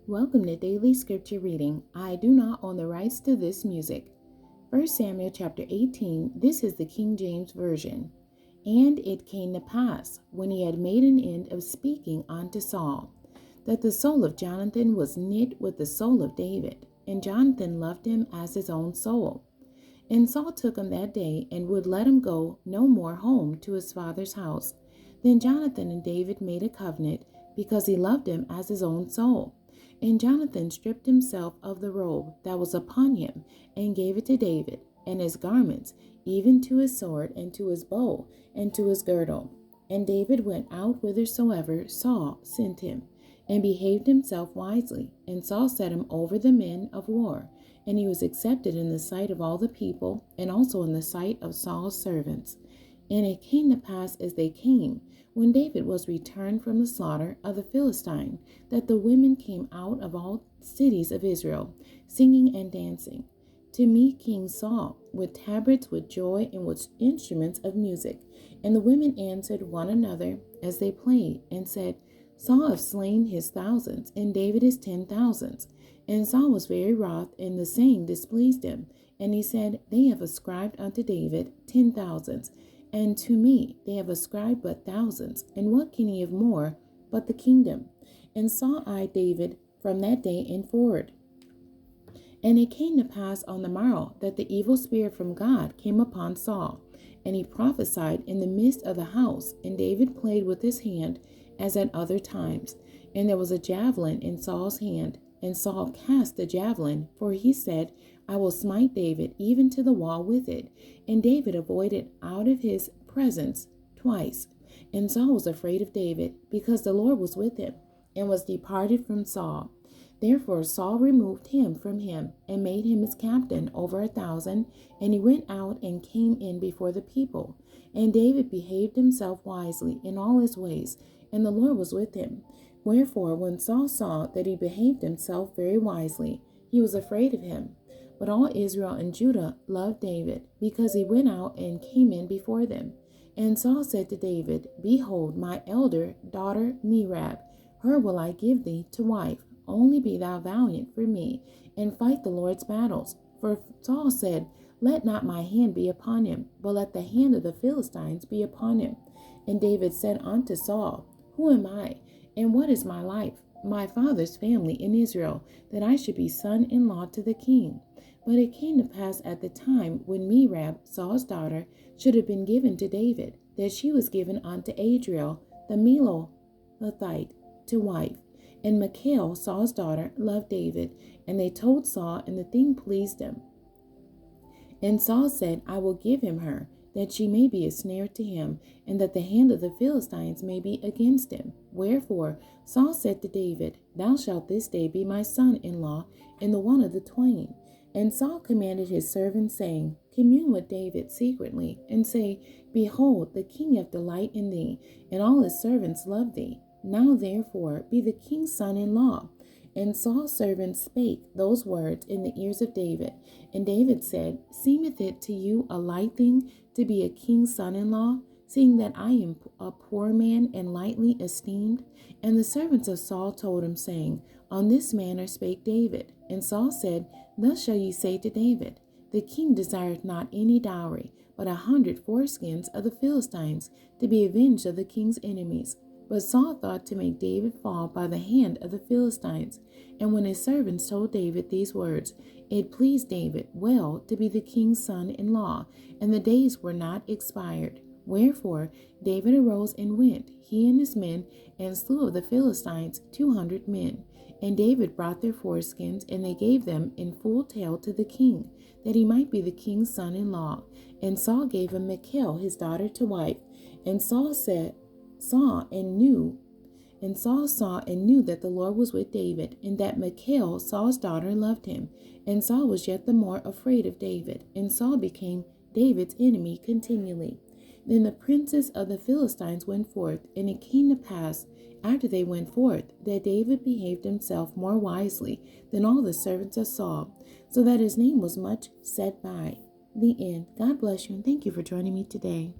Welcome to Daily Scripture Reading. I do not own the rights to this music. 1 Samuel chapter 18, this is the King James Version. And it came to pass, when he had made an end of speaking unto Saul, that the soul of Jonathan was knit with the soul of David, and Jonathan loved him as his own soul. And Saul took him that day, and would let him go no more home to his father's house. Then Jonathan and David made a covenant, because he loved him as his own soul. And Jonathan stripped himself of the robe that was upon him, and gave it to David, and his garments, even to his sword, and to his bow, and to his girdle. And David went out whithersoever Saul sent him, and behaved himself wisely. And Saul set him over the men of war, and he was accepted in the sight of all the people, and also in the sight of Saul's servants. And it came to pass as they came, when David was returned from the slaughter of the Philistine, that the women came out of all cities of Israel, singing and dancing, to meet King Saul, with tabrets, with joy, and with instruments of music. And the women answered one another as they played, and said, Saul hath slain his thousands, and David his 10,000s. And Saul was very wroth, and the saying displeased him. And he said, They have ascribed unto David 10,000s, and to me they have ascribed but thousands. And what can he have more but the kingdom? And Saul eyed David from that day and forward. And it came to pass on the morrow that the evil spirit from God came upon Saul, and he prophesied in the midst of the house. And David played with his hand as at other times. And there was a javelin in Saul's hand, and Saul cast the javelin, for he said, I will smite David even to the wall with it. And David avoided out of his presence twice. And Saul was afraid of David, because the Lord was with him, and was departed from Saul. Therefore Saul removed him from him, and made him his captain over 1,000. And he went out and came in before the people. And David behaved himself wisely in all his ways, and the Lord was with him. Wherefore, when Saul saw that he behaved himself very wisely, he was afraid of him. But all Israel and Judah loved David, because he went out and came in before them. And Saul said to David, Behold, my elder daughter Merab, her will I give thee to wife. Only be thou valiant for me, and fight the Lord's battles. For Saul said, Let not my hand be upon him, but let the hand of the Philistines be upon him. And David said unto Saul, Who am I, and what is my life, my father's family in Israel, that I should be son-in-law to the king? But it came to pass at the time when Merab, Saul's daughter, should have been given to David, that she was given unto Adriel the Melothite to wife. And Michal, Saul's daughter, loved David, and they told Saul, and the thing pleased him. And Saul said, I will give him her, that she may be a snare to him, and that the hand of the Philistines may be against him. Wherefore Saul said to David, Thou shalt this day be my son-in-law in the one of the twain. And Saul commanded his servants, saying, Commune with David secretly, and say, Behold, the king hath delight in thee, and all his servants love thee. Now therefore be the king's son-in-law. And Saul's servants spake those words in the ears of David. And David said, Seemeth it to you a light thing to be a king's son-in-law, seeing that I am a poor man and lightly esteemed? And the servants of Saul told him, saying, On this manner spake David. And Saul said, Thus shall ye say to David, The king desireth not any dowry, but 100 foreskins of the Philistines, to be avenged of the king's enemies. But Saul thought to make David fall by the hand of the Philistines. And when his servants told David these words, it pleased David well to be the king's son-in-law, and the days were not expired. Wherefore David arose and went, he and his men, and slew of the Philistines 200 men. And David brought their foreskins, and they gave them in full tale to the king, that he might be the king's son-in-law. And Saul gave him Michal his daughter to wife. And Saul saw and knew that the Lord was with David, and that Michal, Saul's daughter, loved him. And Saul was yet the more afraid of David, and Saul became David's enemy continually. Then the princes of the Philistines went forth, and it came to pass, after they went forth, that David behaved himself more wisely than all the servants of Saul, so that his name was much set by. The end. God bless you, and thank you for joining me today.